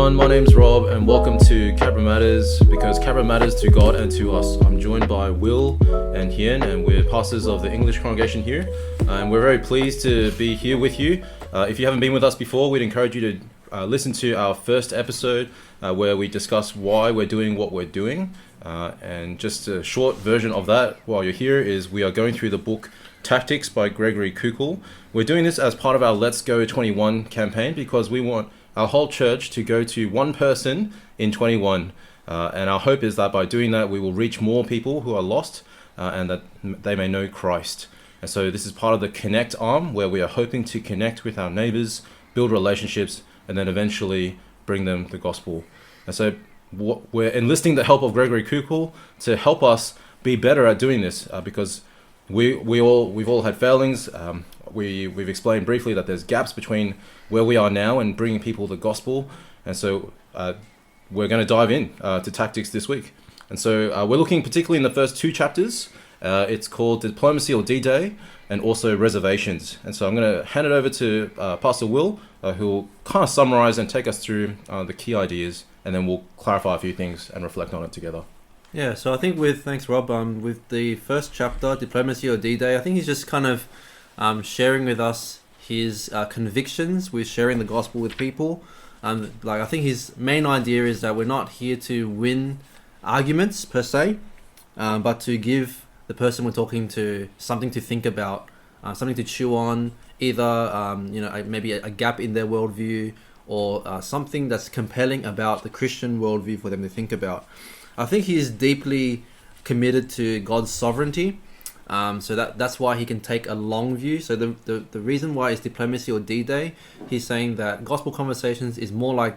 everyone, my name's Rob and welcome to Cabra Matters, because Cabra matters to God and to us. I'm joined by Will and Hien, and we're pastors of the English congregation here, and we're very pleased to be here with you. If you haven't been with us before, we'd encourage you to listen to our first episode where we discuss why we're doing what we're doing, and just a short version of that while you're here is we are going through the book Tactics by Gregory Koukl. We're doing this as part of our Let's Go 21 campaign because we want our whole church to go to one person in 21. And our hope is that by doing that, we will reach more people who are lost and that they may know Christ. And so this is part of the Connect arm where we are hoping to connect with our neighbors, build relationships, and then eventually bring them the gospel. And so we're enlisting the help of Gregory Koukl to help us be better at doing this because we've all had failings. We've explained briefly that there's gaps between where we are now and bringing people the gospel, and so we're going to dive in to tactics this week. And so we're looking particularly in the first two chapters. It's called Diplomacy or Dday, and also Reservations. And so I'm going to hand it over to Pastor Will, who will kind of summarize and take us through the key ideas, and then we'll clarify a few things and reflect on it together. Yeah, so I think thanks Rob, with the first chapter, Diplomacy or Dday, I think he's just kind of sharing with us his convictions with sharing the gospel with people. I think his main idea is that we're not here to win arguments per se, but to give the person we're talking to something to think about, something to chew on, either maybe a gap in their worldview or something that's compelling about the Christian worldview for them to think about. I think he is deeply committed to God's sovereignty, so that's why he can take a long view. So the reason why it's diplomacy or D-Day, he's saying that gospel conversations is more like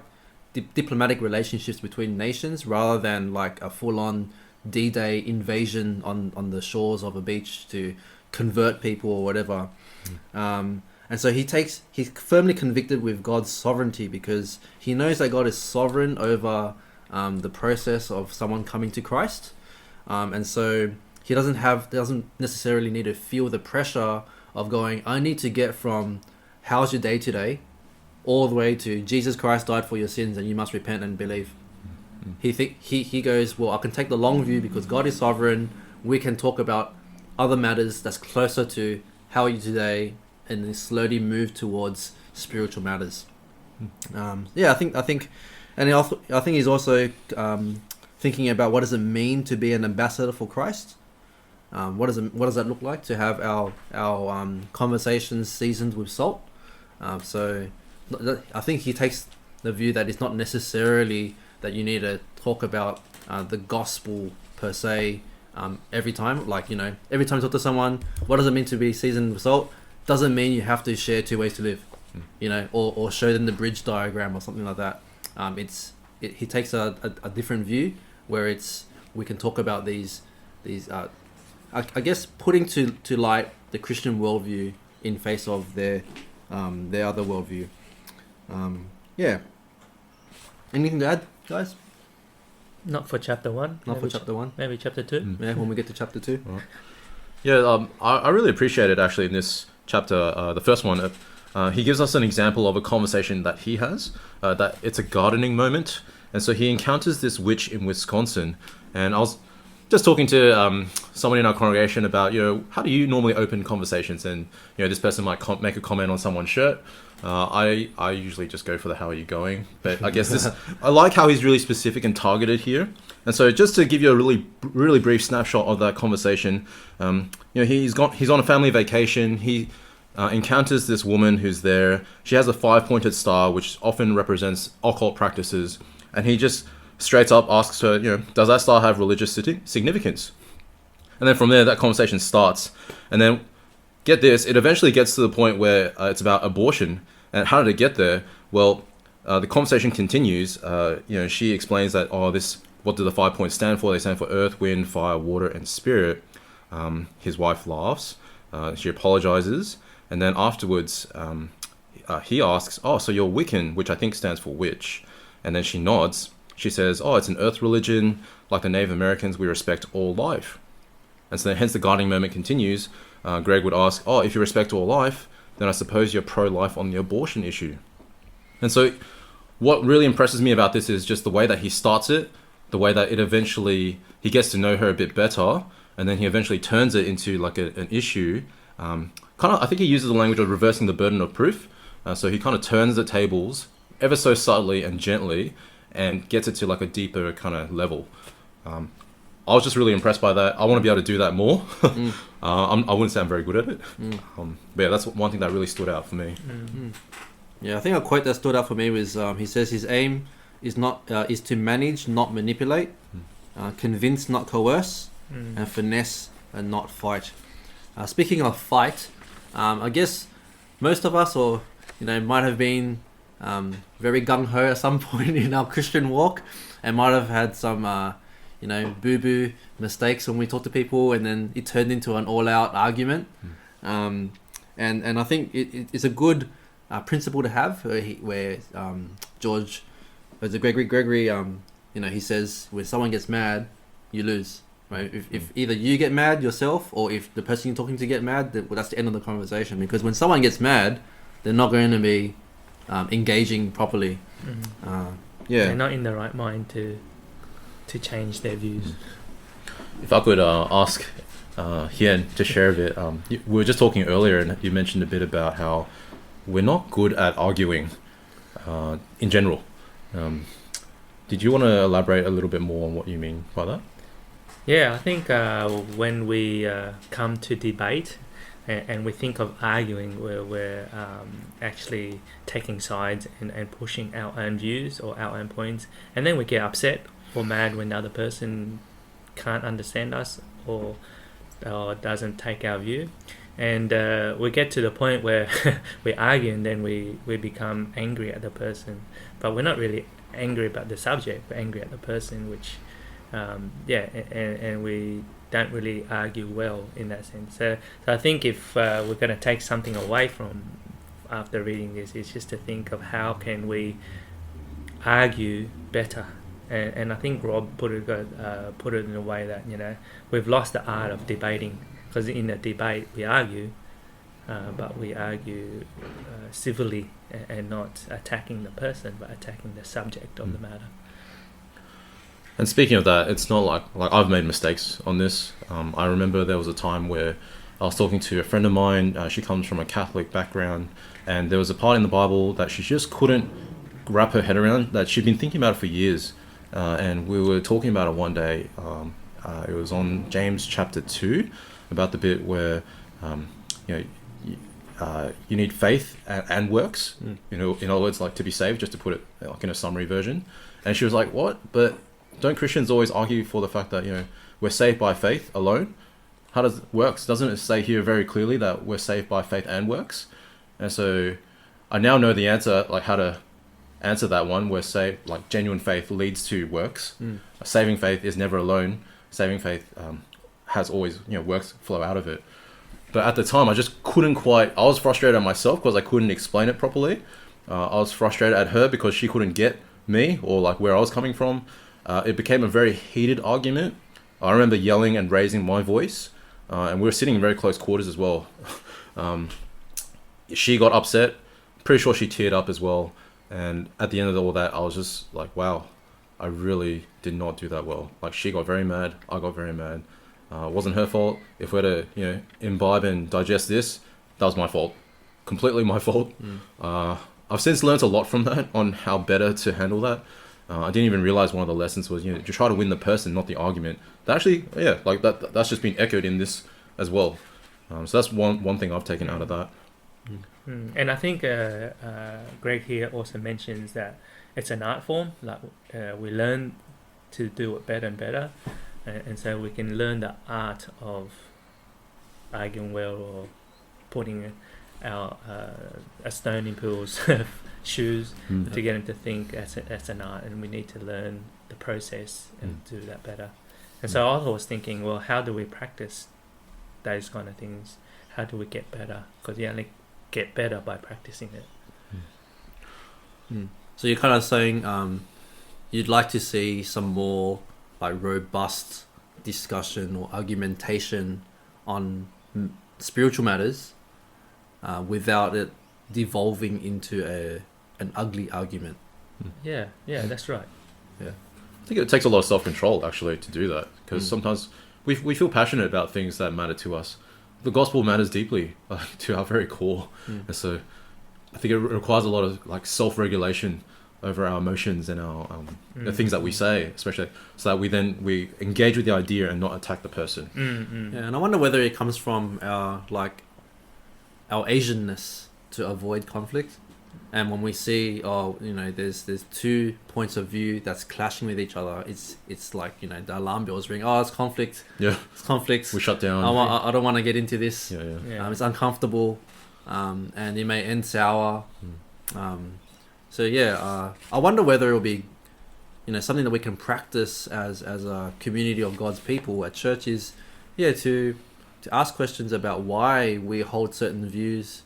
diplomatic relationships between nations rather than like a full-on D-Day invasion on the shores of a beach to convert people or whatever. And so he's firmly convicted with God's sovereignty because he knows that God is sovereign over the process of someone coming to Christ, and so he doesn't necessarily need to feel the pressure of going, I need to get from how's your day today all the way to Jesus Christ died for your sins and you must repent and believe. He goes, well, I can take the long view because God is sovereign. We can talk about other matters that's closer to how are you today, and then slowly move towards spiritual matters. I think and I think he's also thinking about what does it mean to be an ambassador for Christ. What does that look like to have our conversations seasoned with salt? So I think he takes the view that it's not necessarily that you need to talk about the gospel per se every time. Every time you talk to someone, what does it mean to be seasoned with salt? Doesn't mean you have to share two ways to live, or show them the bridge diagram or something like that. He takes a different view where we can talk about these I guess putting to light the Christian worldview in face of their other worldview. Anything to add, guys? Not for chapter 1. Chapter 1. Maybe chapter 2. Yeah, when we get to chapter 2. Right. Yeah, I really appreciate it actually in this chapter, the first one. He gives us an example of a conversation that he has, that it's a gardening moment. And so he encounters this witch in Wisconsin. And I was just talking to someone in our congregation about, how do you normally open conversations? And, this person might make a comment on someone's shirt. I usually just go for the how are you going? But I guess I like how he's really specific and targeted here. And so just to give you a really, really brief snapshot of that conversation, he's on a family vacation. He encounters this woman who's there. She has a 5-pointed star, which often represents occult practices. And he just straight up asks her, does that star have religious significance? And then from there, that conversation starts. And then, get this, it eventually gets to the point where it's about abortion. And how did it get there? Well, the conversation continues. She explains that, what do the 5 points stand for? They stand for earth, wind, fire, water, and spirit. His wife laughs. She apologizes. And then afterwards, he asks, so you're Wiccan, which I think stands for witch. And then she nods. She says, it's an earth religion. Like the Native Americans, we respect all life. And so hence the gardening moment continues. Greg would ask, if you respect all life, then I suppose you're pro-life on the abortion issue. And so what really impresses me about this is just the way that he starts it, the way that it eventually he gets to know her a bit better, and then he eventually turns it into like an issue. Kind of, I think he uses the language of reversing the burden of proof. So he kind of turns the tables ever so subtly and gently, and gets it to like a deeper kind of level. I was just really impressed by that. I want to be able to do that more. I wouldn't say I'm very good at it. But yeah, that's one thing that really stood out for me. Yeah, I think a quote that stood out for me was he says his aim is to manage, not manipulate, convince, not coerce, and finesse and not fight. Speaking of fight, I guess most of us, or might have been very gung ho at some point in our Christian walk, and might have had some boo-boo mistakes when we talk to people, and then it turned into an all-out argument. And I think it's a good principle to have, where Gregory, he says when someone gets mad, you lose. Right? If either you get mad yourself, or if the person you're talking to get mad, that's the end of the conversation. Because when someone gets mad, they're not going to be engaging properly. They're not in the right mind to change their views. If I could ask Hien to share a bit, we were just talking earlier, and you mentioned a bit about how we're not good at arguing in general. Did you want to elaborate a little bit more on what you mean by that? Yeah, I think when we come to debate and we think of arguing, we're actually taking sides and pushing our own views or our own points, and then we get upset or mad when the other person can't understand us or doesn't take our view. And we get to the point where we argue, and then we become angry at the person. But we're not really angry about the subject, we're angry at the person, which and we don't really argue well in that sense. So I think if we're going to take something away from after reading this, it's just to think of how can we argue better. And I think Rob put it in a way that we've lost the art of debating, because in a debate we argue, but we argue civilly and not attacking the person, but attacking the subject of the matter. And speaking of that, it's not like I've made mistakes on this. I remember there was a time where I was talking to a friend of mine. She comes from a Catholic background, and there was a part in the Bible that she just couldn't wrap her head around, that she'd been thinking about it for years. And we were talking about it one day. It was on James chapter 2, about the bit where you need faith and works. In other words, like to be saved, just to put it like in a summary version. And she was like, "What? But don't Christians always argue for the fact that we're saved by faith alone? How does it works? Doesn't it say here very clearly that we're saved by faith and works?" And so I now know the answer, like how to answer that one. We're saved, like genuine faith leads to works. Saving faith is never alone. Saving faith has always works flow out of it. But at the time, I just couldn't quite. I was frustrated at myself because I couldn't explain it properly. I was frustrated at her because she couldn't get me or like where I was coming from. It became a very heated argument. I remember yelling and raising my voice, and we were sitting in very close quarters as well. She got upset. Pretty sure she teared up as well. And at the end of all that, I was just like, wow, I really did not do that well. Like, she got very mad. I got very mad. It wasn't her fault. If we're to, imbibe and digest this, that was my fault. Completely my fault. I've since learned a lot from that on how better to handle that. I didn't even realize one of the lessons was, to try to win the person, not the argument. That actually, that's just been echoed in this as well. So that's one thing I've taken out of that. And I think Greg here also mentions that it's an art form. Like we learn to do it better and better, and so we can learn the art of arguing well, or putting a stone in people's shoes to get them to think that's an art, and we need to learn the process and do that better. And so I was thinking, well, how do we practice those kind of things? How do we get better? Because you only get better by practicing it. So you're kind of saying you'd like to see some more like robust discussion or argumentation on spiritual matters without it devolving into an ugly argument. Yeah, that's right. I think it takes a lot of self-control actually to do that, because sometimes we feel passionate about things that matter to us. The gospel matters deeply to our very core, and so I think it requires a lot of like self-regulation over our emotions and our the things that we say, especially, so that we engage with the idea and not attack the person. Yeah, and I wonder whether it comes from our Asianness to avoid conflict. And when we see, there's 2 points of view that's clashing with each other, it's like, the alarm bells ring. Oh, it's conflict. Yeah, it's conflict. we shut down. I don't want to get into this. Yeah. It's uncomfortable, and it may end sour. I wonder whether it'll be, something that we can practice as a community of God's people at churches. To ask questions about why we hold certain views,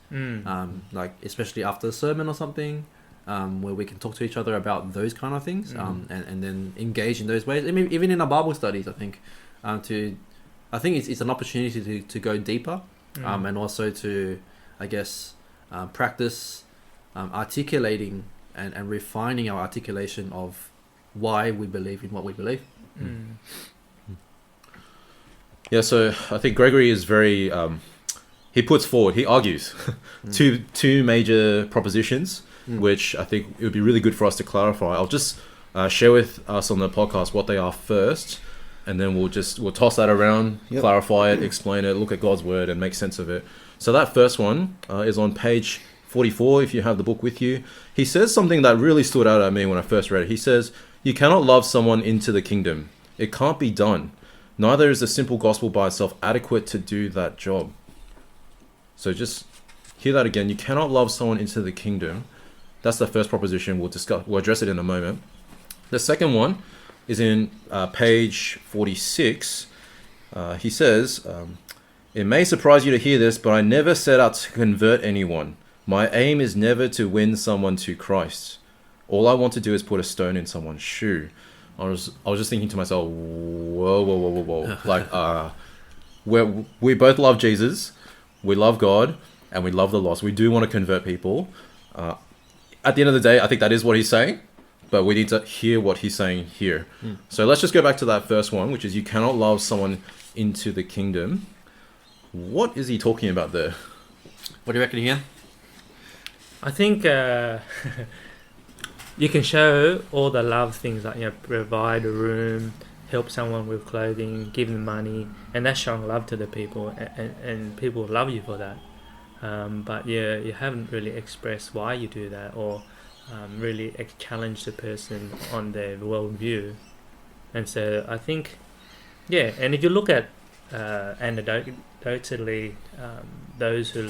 like especially after a sermon or something, where we can talk to each other about those kind of things, and then engage in those ways. I mean, even in our Bible studies, I think, it's an opportunity to go deeper, and also to, I guess, practice articulating and refining our articulation of why we believe in what we believe. Yeah, so I think Gregory is very, he argues two major propositions, which I think it would be really good for us to clarify. I'll just share with us on the podcast what they are first, and then we'll toss that around, clarify it, explain it, look at God's word and make sense of it. So that first one is on page 44, if you have the book with you. He says something that really stood out at me when I first read it. He says, "You cannot love someone into the kingdom. It can't be done. Neither is the simple gospel by itself adequate to do that job." So just hear that again. You cannot love someone into the kingdom. That's the first proposition. We'll address it in a moment. The second one is in page 46. He says, "It may surprise you to hear this, but I never set out to convert anyone. My aim is never to win someone to Christ. All I want to do is put a stone in someone's shoe." I was just thinking to myself, whoa. Like, we both love Jesus, we love God, and we love the lost. We do want to convert people. At the end of the day, I think that is what he's saying, but we need to hear what he's saying here. So let's just go back to that first one, which is you cannot love someone into the kingdom. What is he talking about there? What do you reckon, Ian? I think you can show all the love things like, provide a room, help someone with clothing, give them money, and that's showing love to the people, and people love you for that. But you haven't really expressed why you do that, or really challenge the person on their worldview. And so I think, and if you look at anecdotally, those who,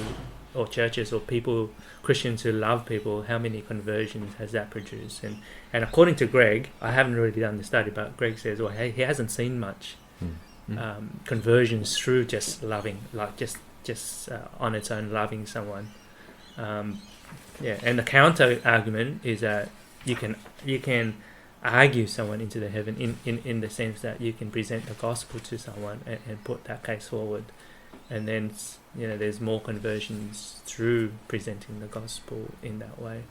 or churches or people, Christians who love people, how many conversions has that produced? And according to Greg, I haven't really done the study, but Greg says, well, he hasn't seen much conversions through just loving, like just on its own loving someone. And the counter argument is that you can argue someone into the heaven in the sense that you can present the gospel to someone and put that case forward, and then there's more conversions through presenting the gospel in that way.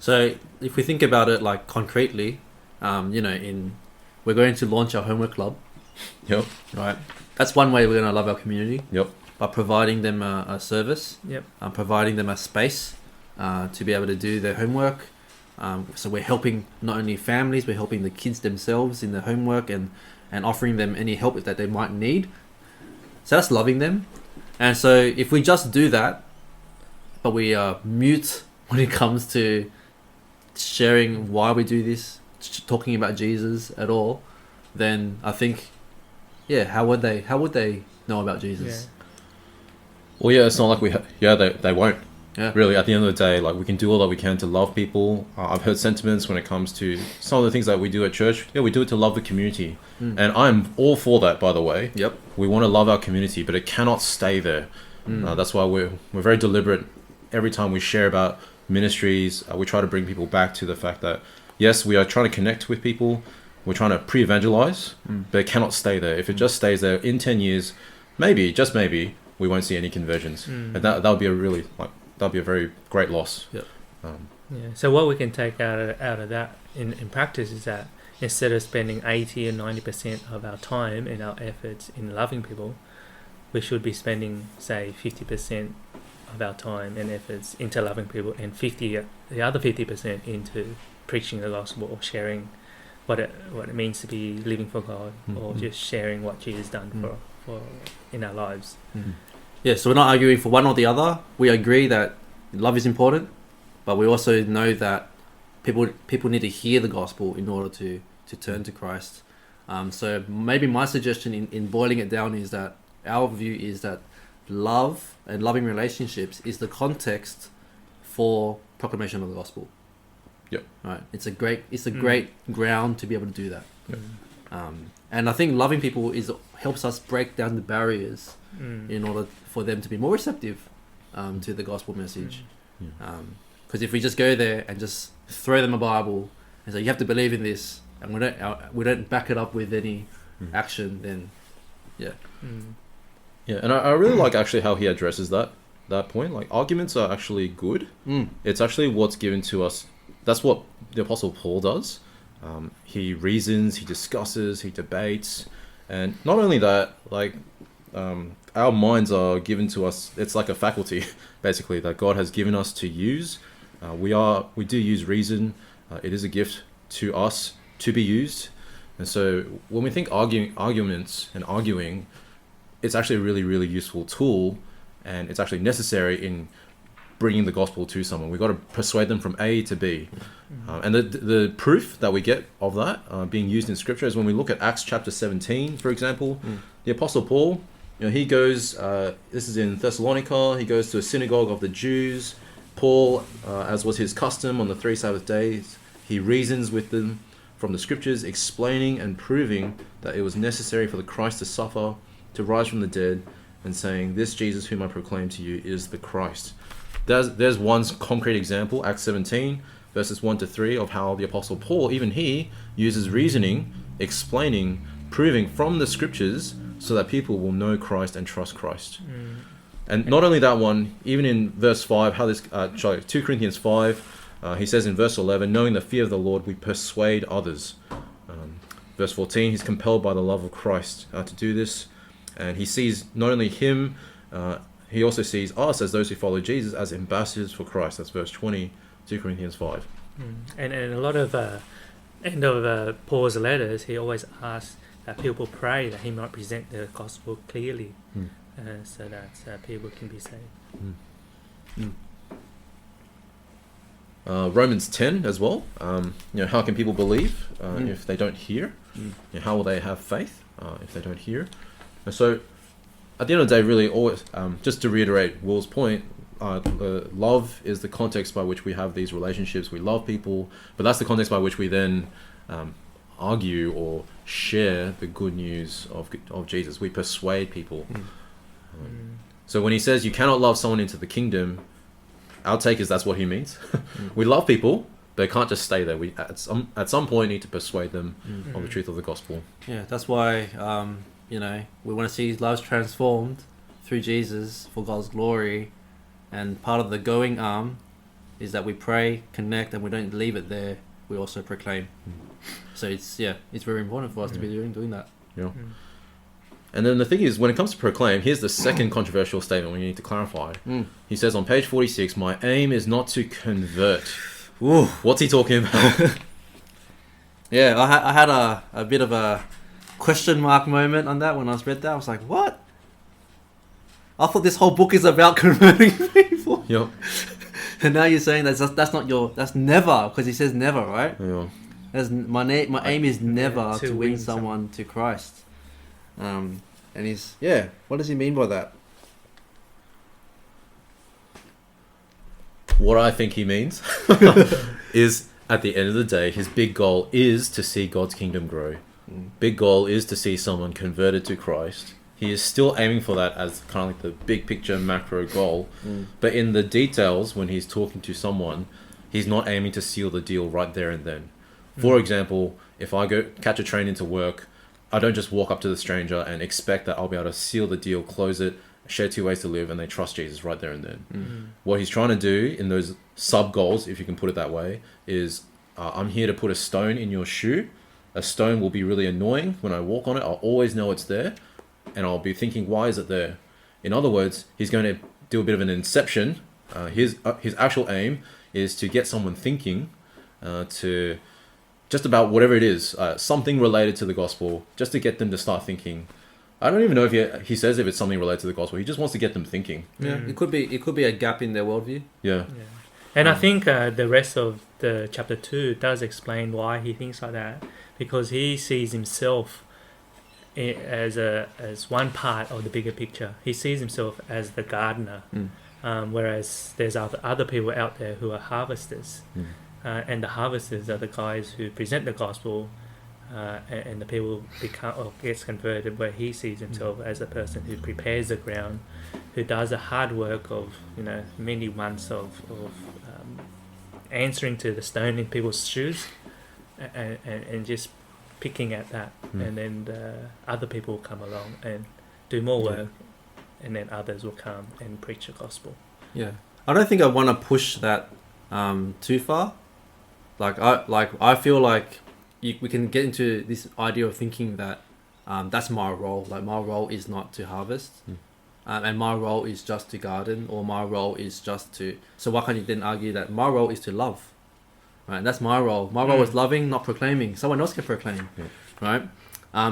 So if we think about it like concretely, we're going to launch our homework club. Yep. Right. That's one way we're going to love our community. Yep. By providing them a service. Yep. Providing them a space to be able to do their homework. So we're helping not only families, we're helping the kids themselves in their homework and offering them any help that they might need. So that's loving them. And so if we just do that, but we are mute when it comes to sharing why we do this, talking about Jesus at all, then I think, how would they know about Jesus? Well, it's not like they won't. Yeah. Really, at the end of the day, like, we can do all that we can to love people. I've heard sentiments when it comes to some of the things that we do at church. We do it to love the community. And I'm all for that, by the way. Yep. We want to love our community, but it cannot stay there. That's why we're very deliberate. Every time we share about ministries, we try to bring people back to the fact that, yes, we are trying to connect with people. We're trying to pre-evangelize, but it cannot stay there. If it just stays there, in 10 years, maybe, just maybe, we won't see any conversions. And that would be a really, that'd be a very great loss. Yep. Yeah. So what we can take out of that in practice is that instead of spending 80 or 90% of our time and our efforts in loving people, we should be spending, say, 50% of our time and efforts into loving people, and the other 50% into preaching the gospel or sharing what it means to be living for God, or just sharing what Jesus done for in our lives. Yeah, so we're not arguing for one or the other. We agree that love is important, but we also know that people need to hear the gospel in order to turn to Christ. So maybe my suggestion in boiling it down is that our view is that love and loving relationships is the context for proclamation of the gospel. Yep. Right. It's a great ground to be able to do that. Yep. And I think loving people helps us break down the barriers in order for them to be more receptive to the gospel message. Because if we just go there and just throw them a Bible and say you have to believe in this, and we don't back it up with any action, then yeah. Yeah, and I really like actually how he addresses that point. Like, arguments are actually good. It's actually what's given to us. That's what the Apostle Paul does. He reasons, he discusses, he debates, and not only that, like, our minds are given to us. It's like a faculty, basically, that God has given us to use. We do use reason. It is a gift to us to be used. And so when we think arguments and arguing, it's actually a really, really useful tool, and it's actually necessary in bringing the gospel to someone. We've got to persuade them from A to B. And the proof that we get of that being used in Scripture is when we look at Acts chapter 17, for example. The Apostle Paul, he goes, this is in Thessalonica, he goes to a synagogue of the Jews. Paul, as was his custom on the 3 Sabbath days, he reasons with them from the Scriptures, explaining and proving that it was necessary for the Christ to suffer, to rise from the dead, and saying, this Jesus whom I proclaim to you is the Christ. There's one concrete example, Acts 17, verses 1 to 3, of how the Apostle Paul, even he, uses reasoning, explaining, proving from the Scriptures so that people will know Christ and trust Christ. And not only that one, even in verse 5, 2 Corinthians 5, he says in verse 11, knowing the fear of the Lord, we persuade others. Verse 14, he's compelled by the love of Christ to do this. And he sees not only him, he also sees us as those who follow Jesus as ambassadors for Christ. That's verse 20, 2 Corinthians 5. And a lot of end of Paul's letters, he always asks that people pray that he might present the gospel clearly, so that people can be saved. Romans 10 as well. How can people believe if they don't hear? How will they have faith if they don't hear? And so, at the end of the day, really, always just to reiterate Will's point, love is the context by which we have these relationships. We love people, but that's the context by which we then argue or share the good news of Jesus. We persuade people. So when he says you cannot love someone into the kingdom, our take is that's what he means. We love people, but it can't just stay there. We at some point need to persuade them of the truth of the gospel. Yeah, that's why we want to see lives transformed through Jesus for God's glory, and part of the going arm is that we pray, connect, and we don't leave it there. We also proclaim. So it's very important for us to be doing that. Yeah. And then the thing is, when it comes to proclaim, here's the second controversial statement we need to clarify. He says on page 46, my aim is not to convert. Ooh. What's he talking about? Yeah, I had a bit of a question mark moment on that when I read that. I was like, what? I thought this whole book is about converting people. Yep. And now you're saying that's never, because he says never, right? Yeah. My aim is never to win someone to Christ. And what does he mean by that? What I think he means is, at the end of the day, his big goal is to see God's kingdom grow. Big goal is to see someone converted to Christ. He is still aiming for that as kind of like the big picture macro goal. But in the details, when he's talking to someone, he's not aiming to seal the deal right there and then. For example, if I go catch a train into work, I don't just walk up to the stranger and expect that I'll be able to seal the deal, close it, share 2 ways to live, and they trust Jesus right there and then. Mm. What he's trying to do in those sub goals, if you can put it that way, is I'm here to put a stone in your shoe. A stone will be really annoying when I walk on it. I'll always know it's there, and I'll be thinking, why is it there? In other words, he's going to do a bit of an inception. His actual aim is to get someone thinking to just about whatever it is, something related to the gospel, just to get them to start thinking. I don't even know if he says if it's something related to the gospel. He just wants to get them thinking. Yeah, Mm. it could be a gap in their worldview. Yeah. Yeah. And I think the rest of the chapter 2 does explain why he thinks like that, because he sees himself as one part of the bigger picture. He sees himself as the gardener, whereas there's other people out there who are harvesters, and the harvesters are the guys who present the gospel, and the people become or gets converted. Where he sees himself as a person who prepares the ground, who does the hard work of many months of answering to the stone in people's shoes, and just picking at that, and then other people will come along and do more work, and then others will come and preach the gospel. Yeah, I don't think I want to push that too far. I feel like we can get into this idea of thinking that that's my role. Like, my role is not to harvest, and my role is just to garden, or my role is just to. So why can't you then argue that my role is to love? Right, that's my role. My role is loving, not proclaiming. Someone else can proclaim, right?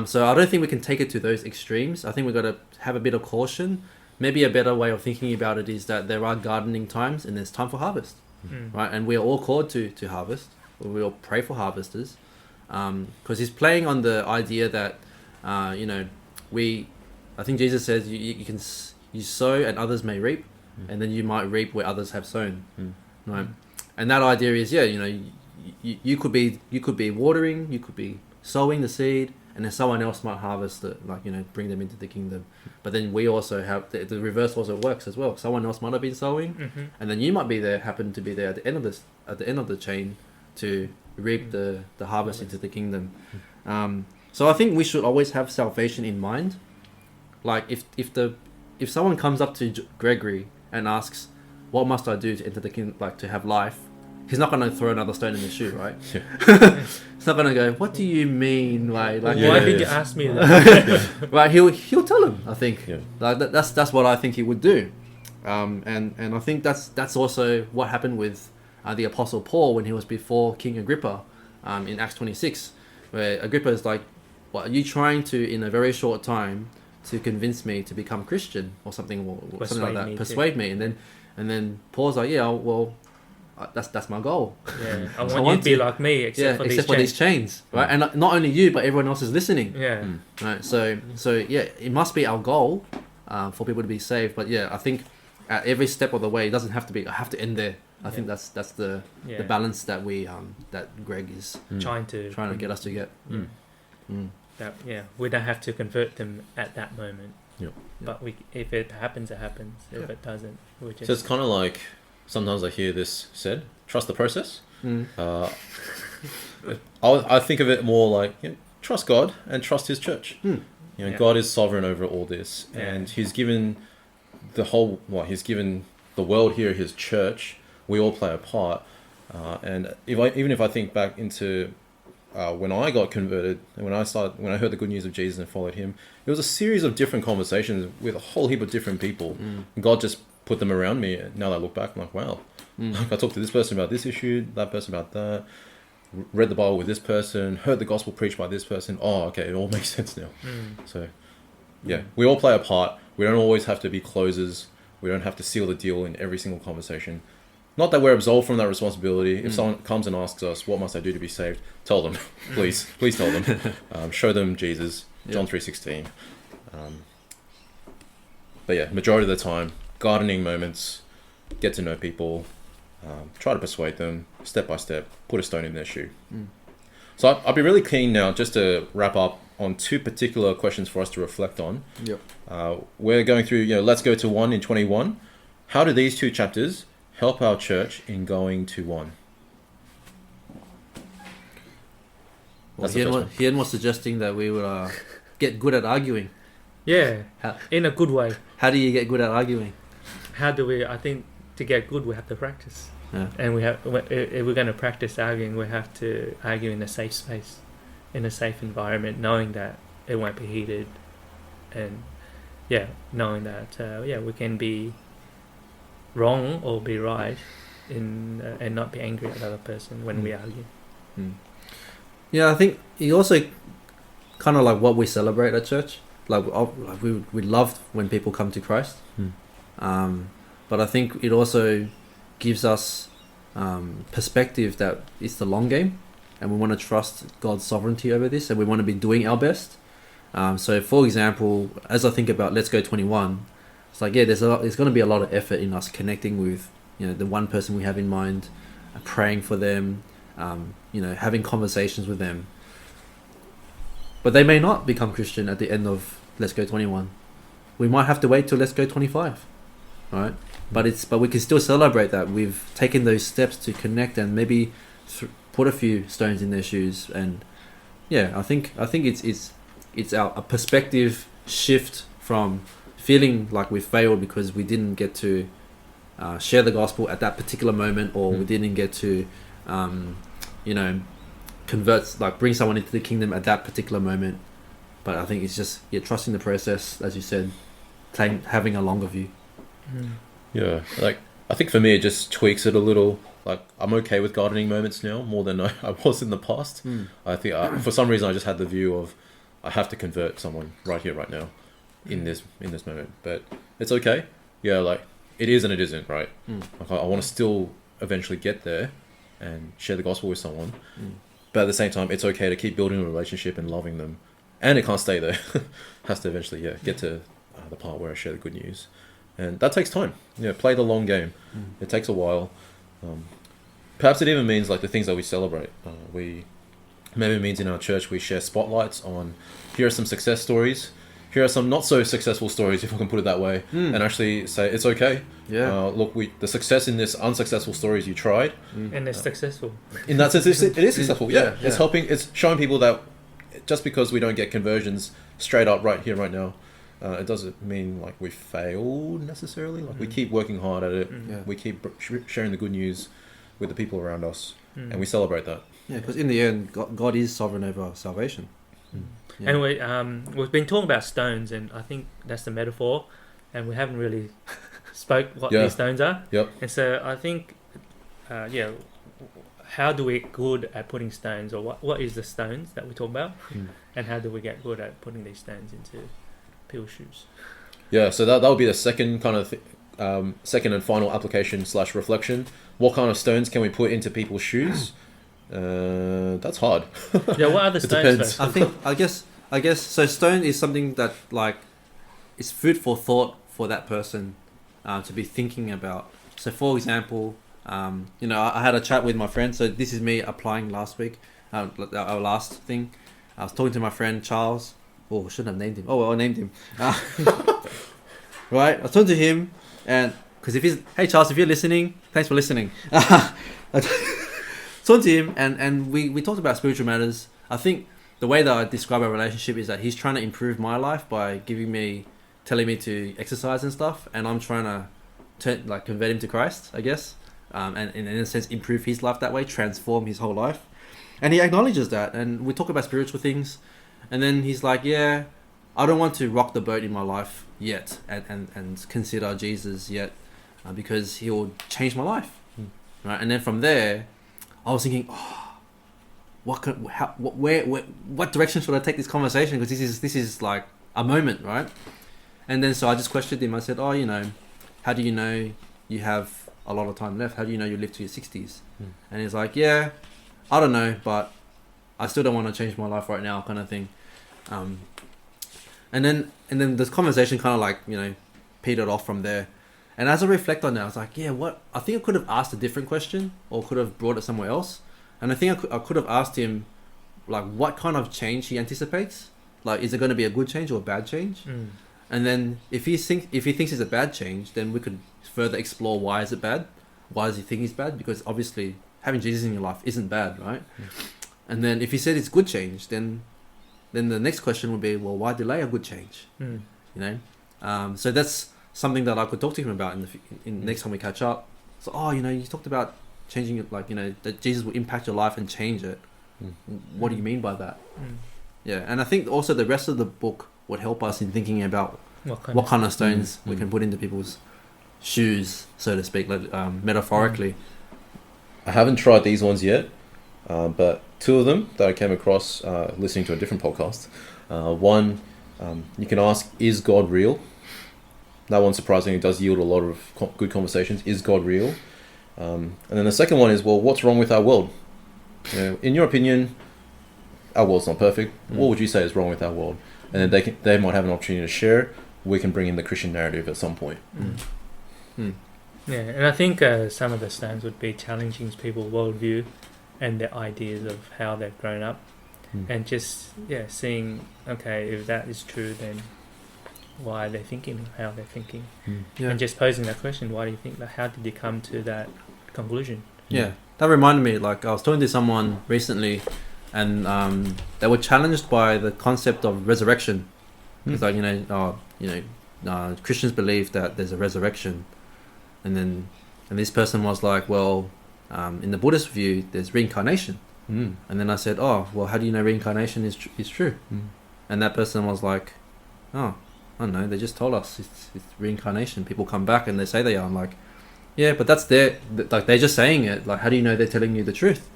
So I don't think we can take it to those extremes. I think we've got to have a bit of caution. Maybe a better way of thinking about it is that there are gardening times and there's time for harvest, right? And we are all called to harvest. We all pray for harvesters, because he's playing on the idea that, I think Jesus says you sow and others may reap, and then you might reap where others have sown, right? And that idea is, you could be watering, you could be sowing the seed, and then someone else might harvest it, bring them into the kingdom. But then we also have the reverse also works as well. Someone else might have been sowing, and then you might happen to be there at the end of the chain to reap the harvest into the kingdom. So I think we should always have salvation in mind. Like, if someone comes up to Gregory and asks, "What must I do to enter the kingdom, to have life?" He's not going to throw another stone in the shoe, right? He's not going to go, "What do you mean?" Why did you ask me that? Right? He'll tell him. I think. Yeah. That's what I think he would do, and I think that's also what happened with the Apostle Paul when he was before King Agrippa, in Acts 26, where Agrippa is like, "What are you trying to, in a very short time, to convince me to become Christian or something like that? Persuade me." And then Paul's like, "Yeah, well, that's my goal. Yeah, I want you to be like me, except for these chains, right? And not only you, but everyone else is listening. Yeah, right. So it must be our goal for people to be saved. But I think at every step of the way, it doesn't have to be. I have to end there. I think that's the balance that that Greg is trying to get us to get. That we don't have to convert them at that moment. Yeah. But if it happens, it happens. If it doesn't, we just. So it's kind of like, sometimes I hear this said, trust the process. I think of it more like, trust God and trust His church. God is sovereign over all this, and He's given He's given the world here His church. We all play a part, and even if I think back into when I got converted and when I heard the good news of Jesus and followed Him, it was a series of different conversations with a whole heap of different people. God just put them around me. Now that I look back, I'm like, wow. I talked to this person about this issue, that person about that, read the Bible with this person, heard the gospel preached by this person. Oh, okay, it all makes sense now. So, we all play a part. We don't always have to be closers. We don't have to seal the deal in every single conversation. Not that we're absolved from that responsibility. If someone comes and asks us, "What must I do to be saved?" Tell them, please tell them. Show them Jesus, John 3:16. But majority of the time, gardening moments, get to know people, try to persuade them step by step, put a stone in their shoe. So I'd be really keen now just to wrap up on two particular questions for us to reflect on. We're going through, let's go to 1 in 21. How do these two chapters help our church in going to 1? Well, Hian was suggesting that we would get good at arguing. Yeah, How, in a good way. how do you get good at arguing? How do we? I think to get good, we have to practice. Yeah. And if we're going to practice arguing, we have to argue in a safe space, in a safe environment, knowing that it won't be heated, and knowing that we can be wrong or be right, and not be angry at the other person when we argue. Yeah, I think it also kind of like what we celebrate at church. Like we love when people come to Christ, but I think it also gives us perspective that it's the long game, and we want to trust God's sovereignty over this, and we want to be doing our best. So, for example, as I think about Let's Go 21, it's like there's going to be a lot of effort in us connecting with the one person we have in mind, praying for them, having conversations with them. But they may not become Christian at the end of Let's Go 21. We might have to wait till Let's Go 25, right? But we can still celebrate that we've taken those steps to connect and maybe put a few stones in their shoes. And I think it's a perspective shift from feeling like we failed because we didn't get to share the gospel at that particular moment, or we didn't get to convert, like bring someone into the kingdom at that particular moment. But I think it's just trusting the process, as you said, having a longer view. Yeah, like I think for me it just tweaks it a little. Like I'm okay with gardening moments now more than I was in the past. I think for some reason I just had the view of I have to convert someone right here, right now, in this moment. But it's okay. Yeah, like it is and it isn't, right? Like I want to still eventually get there and share the gospel with someone. But at the same time, it's okay to keep building a relationship and loving them. And it can't stay there. Has to eventually, get to the part where I share the good news. And that takes time. Play the long game. It takes a while. Perhaps it even means like the things that we celebrate. Maybe it means in our church we share spotlights on here are some success stories. Here are some not so successful stories, if I can put it that way. And actually say it's okay. Look, the success in this unsuccessful stories you tried. And it's successful. In that sense, it is successful. It's helping. It's showing people that just because we don't get conversions straight up right here, right now, it doesn't mean like we failed necessarily. Like we keep working hard at it. We keep sharing the good news with the people around us, and we celebrate that. Yeah, because in the end, God is sovereign over salvation. And we've been talking about stones, and I think that's the metaphor, and we haven't really spoke what these stones are. And so I think, how do we get good at putting stones, or what is the stones that we talk about, and how do we get good at putting these stones into people's shoes? Yeah, so that would be the second kind of second and final application / reflection. What kind of stones can we put into people's shoes? That's hard. What are the stones? I guess so. Stone is something that like it's food for thought for that person to be thinking about. So, for example, I had a chat with my friend. So this is me applying last week. Our last thing, I was talking to my friend Charles. Oh, I shouldn't have named him. Oh, well, I named him. Right, I was talking to him, and because hey Charles, if you're listening, thanks for listening. Talked to him, and we talked about spiritual matters. I think the way that I describe our relationship is that he's trying to improve my life by telling me to exercise and stuff, and I'm trying to convert him to Christ, I guess, and in a sense improve his life that way, transform his whole life. And he acknowledges that, and we talk about spiritual things, and then he's like, I don't want to rock the boat in my life yet, and consider Jesus yet, because he will change my life, right? And then from there, I was thinking, what direction should I take this conversation? Because this is like a moment, right? And then so I just questioned him. I said, how do you know you have a lot of time left? How do you know you live to your 60s? And he's like, I don't know, but I still don't want to change my life right now, kind of thing. And then this conversation kind of like petered off from there. And as I reflect on that, I was like, I think I could have asked a different question, or could have brought it somewhere else. And I think I could have asked him, like, what kind of change he anticipates. Like, is it going to be a good change or a bad change? And then if he thinks it's a bad change, then we could further explore why is it bad? Why does he think it's bad? Because obviously having Jesus in your life isn't bad, right? And then if he said it's good change, then the next question would be, well, why delay a good change? you know. So that's something that I could talk to him about in next time we catch up. So, you know, you talked about changing it, like, you know, that Jesus will impact your life and change it. What do you mean by that? Yeah, and I think also the rest of the book would help us in thinking about what kind of stones we can put into people's shoes, so to speak, like, metaphorically. I haven't tried these ones yet, but two of them that I came across listening to a different podcast. One, you can ask, is God real? That one surprisingly does yield a lot of good conversations. Is God real? And then the second one is, well, what's wrong with our world? You know, in your opinion, our world's not perfect. What would you say is wrong with our world? And then they might have an opportunity to share. We can bring in the Christian narrative at some point. Yeah, and I think some of the stones would be challenging people's worldview and their ideas of how they've grown up, and just seeing, okay, if that is true, then why are they thinking how they're thinking, and just posing that question: why do you think that? How did you come to that conclusion? Yeah, that reminded me. Like, I was talking to someone recently, and they were challenged by the concept of resurrection. It's like, Christians believe that there's a resurrection. And this person was like, well, in the Buddhist view, there's reincarnation. And then I said, oh, well, how do you know reincarnation is true? And that person was like, oh, I don't know, they just told us it's reincarnation. People come back and they say they are. I'm like, yeah, but that's like, they're just saying it. Like, how do you know they're telling you the truth?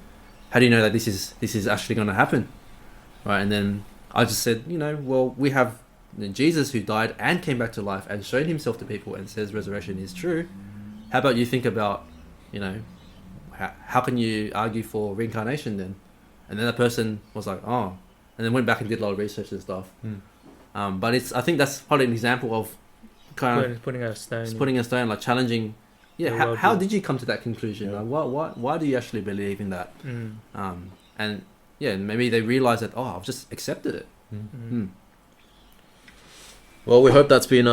How do you know that this is actually going to happen? Right? And then I just said, well, we have Jesus who died and came back to life and showed himself to people and says resurrection is true. How about you think about, how can you argue for reincarnation then? And then the person was like, oh, and then went back and did a lot of research and stuff. But I think that's probably an example of kind of putting a stone, like challenging. Yeah, how did you come to that conclusion? Yeah. Like, why do you actually believe in that? And maybe they realize that, I've just accepted it. Well, we hope that's been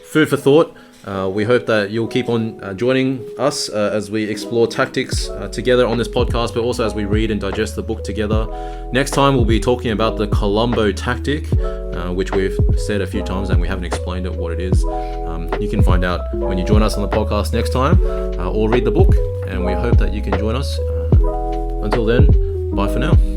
food for thought. We hope that you'll keep on joining us as we explore tactics together on this podcast, but also as we read and digest the book together. Next time, we'll be talking about the Columbo tactic, which we've said a few times and we haven't explained what it is. You can find out when you join us on the podcast next time, or read the book, and we hope that you can join us. Until then, bye for now.